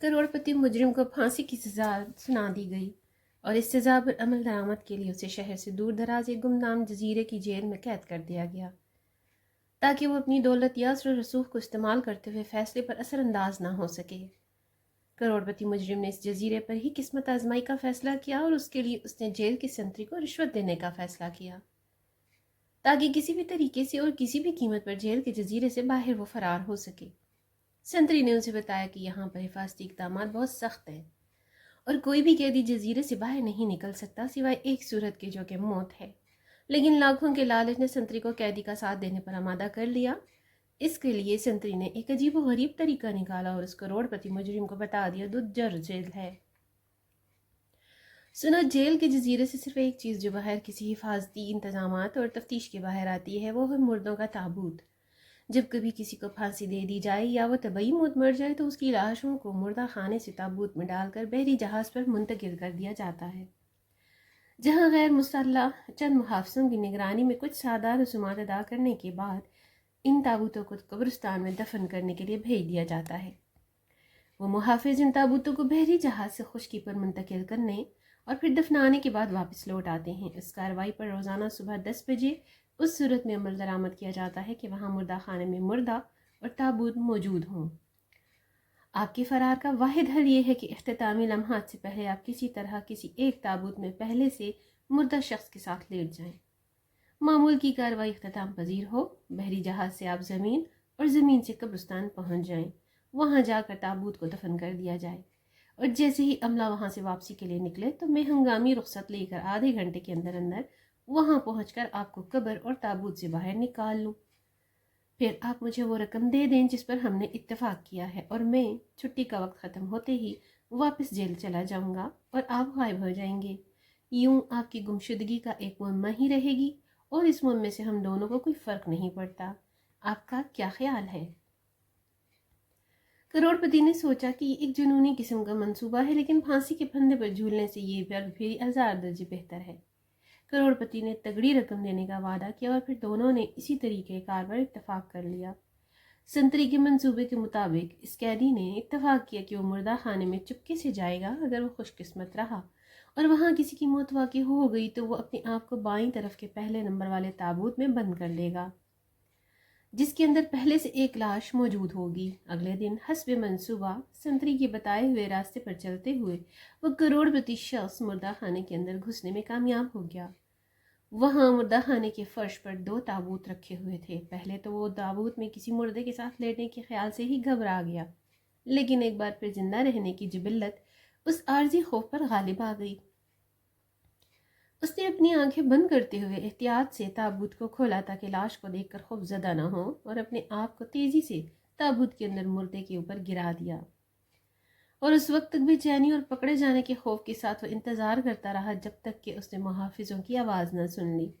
करोड़पति मुजरिम को फांसी की सज़ा सुना दी गई और इस सज़ा पर अमल दरामद के लिए उसे शहर से दूर दराज एक गुमनाम जजीरे की जेल में कैद कर दिया गया ताकि वो अपनी दौलत या असर रसूख को इस्तेमाल करते हुए फैसले पर असरअंदाज ना हो सके। करोड़पति मुजरिम ने इस जजीरे पर ही किस्मत आजमाई का फैसला किया और उसके लिए उसने जेल की संतरी को रिश्वत देने का फैसला किया ताकि किसी भी तरीके से और किसी भी कीमत पर जेल के जजीरे से बाहर वो फरार हो सके। संतरी ने उसे बताया कि यहाँ पर हिफाजती इक़दाम बहुत सख्त हैं और कोई भी कैदी जजीरे से बाहर नहीं निकल सकता सिवाय एक सूरत की, जो कि मौत है। लेकिन लाखों के लालच ने संतरी को कैदी का साथ देने पर आमादा कर लिया। इसके लिए संतरी ने एक अजीब व गरीब तरीका निकाला और उस करोड़पति मुजरिम को बता दिया दुज्जर जेल है। सुनो, जेल के जजीरे से सिर्फ एक चीज़ जो बाहर किसी हिफाजती इंतजामात और तफ्तीश के बाहर आती है वो है मुर्दों का ताबूत। जब कभी किसी को फांसी दे दी जाए या वो तबई मौत मर जाए तो उसकी लाशों को मुर्दा खाने से ताबूत में डालकर बहरी जहाज़ पर मुंतकिल कर दिया जाता है, जहां गैर मुसल्लह चंद मुहाफ़िज़ों की निगरानी में कुछ सादा रसूमात अदा करने के बाद इन ताबूतों को कब्रिस्तान में दफन करने के लिए भेज दिया जाता है। वो मुहाफ़िज़ इन ताबूतों को बहरी जहाज़ से खुश्की पर मुंतकिल करने और फिर दफनाने के बाद वापस लौट आते हैं। इस कार्रवाई पर रोज़ाना सुबह 10 बजे उस सूरत में अमल दरामद किया जाता है कि वहाँ मुर्दा खाने में मुर्दा और ताबूत मौजूद हों। आपके फ़रार का वाहिद हल ये है कि इख्तितामी लम्हात से पहले आप किसी तरह किसी एक ताबूत में पहले से मुर्दा शख्स के साथ लेट जाएं। मामूल की कार्रवाई इख्तिताम पजीर हो, बहरी जहाज़ से आप ज़मीन और ज़मीन से कब्रिस्तान पहुँच जाएं। वहाँ जाकर ताबूत को दफन कर दिया जाए और जैसे ही अमला वहाँ से वापसी के लिए निकले तो मैं हंगामी रुख्सत लेकर आधे घंटे के अंदर अंदर वहाँ पहुँचकर आपको कब्र और ताबूत से बाहर निकाल लूँ। फिर आप मुझे वो रकम दे दें जिस पर हमने इत्तेफाक किया है और मैं छुट्टी का वक्त ख़त्म होते ही वापस जेल चला जाऊँगा और आप गायब हो जाएंगे। यूँ आपकी गुमशुदगी का एक मुअम्मा ही रहेगी और इस मुअम्मे से हम दोनों को कोई फ़र्क नहीं पड़ता। आपका क्या ख्याल है? करोड़पति ने सोचा कि ये एक जुनूनी किस्म का मंसूबा है, लेकिन फांसी के फंदे पर झूलने से ये फिर 1000 दर्जे बेहतर है। करोड़पति ने तगड़ी रकम देने का वादा किया और फिर दोनों ने इसी तरीके कार पर इत्तफाक कर लिया। संतरी के मंसूबे के मुताबिक इस कैदी ने इत्तफाक किया कि वो मुर्दा खाने में चुपके से जाएगा। अगर वो खुशकिस्मत रहा और वहाँ किसी की मौत वाक़ई हो गई तो वो अपने आप को बाईं तरफ के पहले नंबर वाले ताबूत में बंद कर लेगा, जिसके अंदर पहले से एक लाश मौजूद होगी। अगले दिन हस्ब मंसूबा संतरी के बताए हुए रास्ते पर चलते हुए वह करोड़पति शख्स मुर्दा खाने के अंदर घुसने में कामयाब हो गया। वहाँ मुर्दा खाने के फर्श पर 2 ताबूत रखे हुए थे। पहले तो वो ताबूत में किसी मुर्दे के साथ लेटने के ख्याल से ही घबरा गया, लेकिन एक बार फिर जिंदा रहने की जिबिल्लत उस आर्जी खौफ पर गालिब आ गई। उसने अपनी आंखें बंद करते हुए एहतियात से ताबूत को खोला ताकि लाश को देखकर खौफजदा न हो और अपने आप को तेज़ी से ताबूत के अंदर मुर्दे के ऊपर गिरा दिया। और उस वक्त तक बेचैनी और पकड़े जाने के खौफ के साथ वो इंतज़ार करता रहा जब तक कि उसने मुहाफिजों की आवाज़ न सुन ली।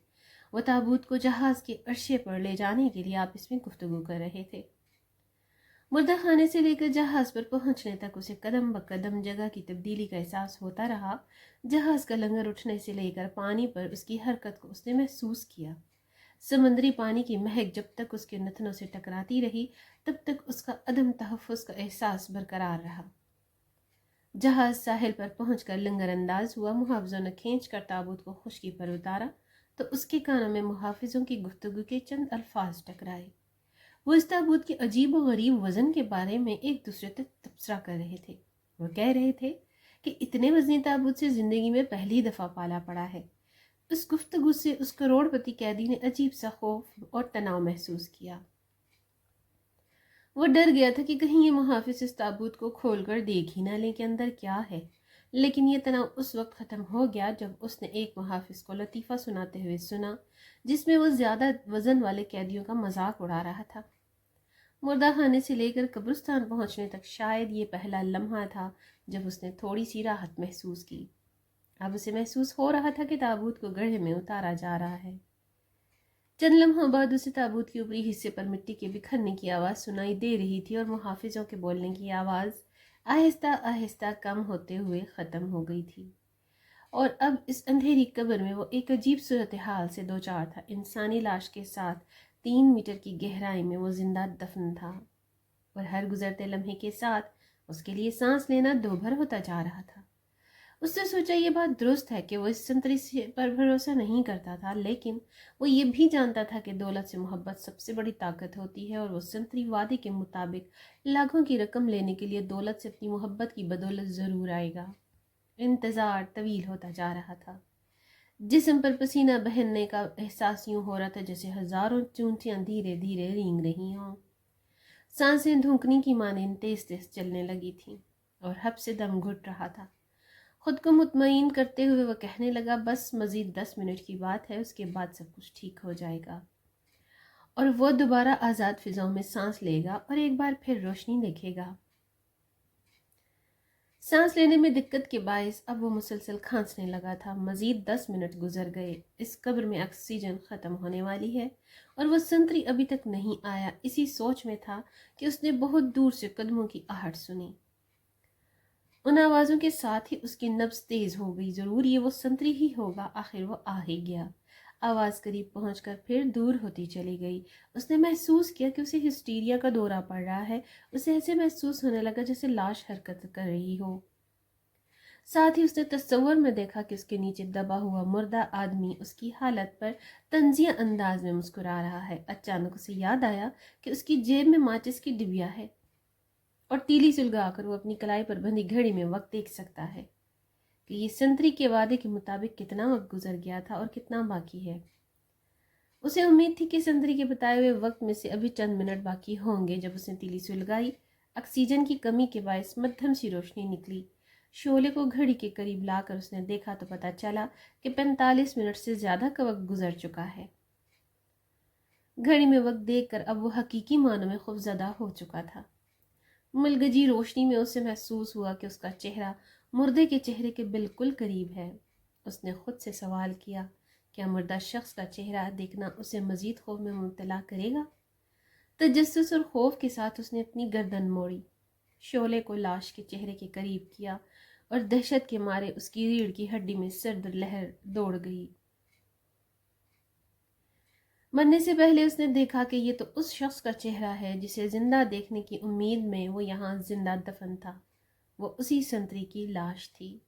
वो ताबूत को जहाज़ के अर्शे पर ले जाने के लिए आपस में गुफ्तगू कर रहे थे। मुर्दा खाने से लेकर जहाज़ पर पहुंचने तक उसे कदम ब कदम जगह की तब्दीली का एहसास होता रहा। जहाज़ का लंगर उठने से लेकर पानी पर उसकी हरकत को उसने महसूस किया। समुद्री पानी की महक जब तक उसके नथनों से टकराती रही तब तक उसका अदम तहफ़्फ़ुज़ का एहसास बरकरार रहा। जहाज़ साहिल पर पहुंचकर लंगर अंदाज हुआ। मुहाफ़िज़ों ने खींच कर ताबूत को खुश्की पर उतारा तो उसके कानों में मुहाफ़िज़ों की गुफ्तगू के चंद अल्फाज टकराए। वो इस ताबूत के अजीब व गरीब वज़न के बारे में एक दूसरे तक तबसरा कर रहे थे। वो कह रहे थे कि इतने वज़नी ताबूत से ज़िंदगी में पहली दफ़ा पाला पड़ा है। उस गुफ्तगू से उस करोड़पति कैदी ने अजीब सा खौफ और तनाव महसूस किया। वो डर गया था कि कहीं ये मुहाफिज इस ताबूत को खोलकर देख ही ना लें कि अंदर क्या है। लेकिन ये तनाव उस वक्त ख़त्म हो गया जब उसने एक मुहाफिज को लतीफ़ा सुनाते हुए सुना जिसमें वो ज़्यादा वज़न वाले कैदियों का मजाक उड़ा रहा था। मुर्दा खाने से लेकर कब्रिस्तान पहुंचने तक शायद ये पहला लम्हा था जब उसने थोड़ी सी राहत महसूस की। अब उसे महसूस हो रहा था कि ताबूत को गड्ढे में उतारा जा रहा है। चंद लम्हों बाद उसे ताबूत के ऊपरी हिस्से पर मिट्टी के बिखरने की आवाज़ सुनाई दे रही थी और मुहाफिजों के बोलने की आवाज़ आहिस्ता आहिस्ता कम होते हुए ख़त्म हो गई थी। और अब इस अंधेरी कब्र में वो एक अजीब सूरत हाल से दो चार था। इंसानी लाश के साथ 3 मीटर की गहराई में वो जिंदा दफन था और हर गुजरते लम्हे के साथ اس کے لیے سانس لینا دوبھر ہوتا جا رہا تھا۔ اس نے سوچا یہ بات درست ہے کہ وہ اس سنتری پر بھروسہ نہیں کرتا تھا، لیکن وہ یہ بھی جانتا تھا کہ دولت سے محبت سب سے بڑی طاقت ہوتی ہے، اور وہ سنتری وعدے کے مطابق لاکھوں کی رقم لینے کے لیے دولت سے اپنی محبت کی بدولت ضرور آئے گا۔ انتظار طویل ہوتا جا رہا تھا۔ جسم پر پسینہ بہنے کا احساس یوں ہو رہا تھا جیسے ہزاروں چونٹیاں دھیرے دھیرے رینگ رہی ہوں۔ سانسیں دھونکنے کی مانند تیز تیز چلنے لگی تھیں اور حب سے دم گھٹ رہا تھا۔ خود کو مطمئن کرتے ہوئے وہ کہنے لگا، بس مزید 10 منٹ کی بات ہے، اس کے بعد سب کچھ ٹھیک ہو جائے گا اور وہ دوبارہ آزاد فضاؤں میں سانس لے گا اور ایک بار پھر روشنی دیکھے گا۔ سانس لینے میں دقت کے باعث اب وہ مسلسل کھانسنے لگا تھا۔ مزید 10 منٹ گزر گئے۔ اس قبر میں آکسیجن ختم ہونے والی ہے اور وہ سنتری ابھی تک نہیں آیا۔ اسی سوچ میں تھا کہ اس نے بہت دور سے قدموں کی آہٹ سنی۔ ان آوازوں کے ساتھ ہی اس کی نبض تیز ہو گئی۔ ضرور یہ وہ سنتری ہی ہوگا، آخر وہ آ ہی گیا۔ آواز قریب پہنچ کر پھر دور ہوتی چلی گئی۔ اس نے محسوس کیا کہ اسے ہسٹیریا کا دورہ پڑ رہا ہے۔ اسے ایسے محسوس ہونے لگا جیسے لاش حرکت کر رہی ہو۔ ساتھ ہی اس نے تصور میں دیکھا کہ اس کے نیچے دبا ہوا مردہ آدمی اس کی حالت پر طنزیہ انداز میں مسکرا رہا ہے۔ اچانک اسے یاد آیا کہ اس کی جیب میں ماچس کی ڈبیا ہے اور تیلی سلگا کر وہ اپنی کلائی پر بندھی گھڑی میں وقت دیکھ سکتا ہے کہ یہ سنتری کے وعدے کے مطابق کتنا وقت گزر گیا تھا اور کتنا باقی ہے۔ اسے امید تھی کہ سنتری کے بتائے ہوئے وقت میں سے ابھی چند منٹ باقی ہوں گے۔ جب اس نے تیلی سلگائی، آکسیجن کی کمی کے باعث مدھم سی روشنی نکلی۔ شعلے کو گھڑی کے قریب لا کر اس نے دیکھا تو پتہ چلا کہ 45 منٹ سے زیادہ کا وقت گزر چکا ہے۔ گھڑی میں وقت دیکھ کر اب وہ حقیقی معنوں میں خوفزدہ ہو چکا تھا۔ ملگجی روشنی میں اسے محسوس ہوا کہ اس کا چہرہ مردے کے چہرے کے بالکل قریب ہے۔ اس نے خود سے سوال کیا، کیا مردہ شخص کا چہرہ دیکھنا اسے مزید خوف میں مبتلا کرے گا؟ تجسس اور خوف کے ساتھ اس نے اپنی گردن موڑی، شعلے کو لاش کے چہرے کے قریب کیا اور دہشت کے مارے اس کی ریڑھ کی ہڈی میں سرد لہر دوڑ گئی۔ مرنے سے پہلے اس نے دیکھا کہ یہ تو اس شخص کا چہرہ ہے جسے زندہ دیکھنے کی امید میں وہ یہاں زندہ دفن تھا۔ وہ اسی سنتری کی لاش تھی۔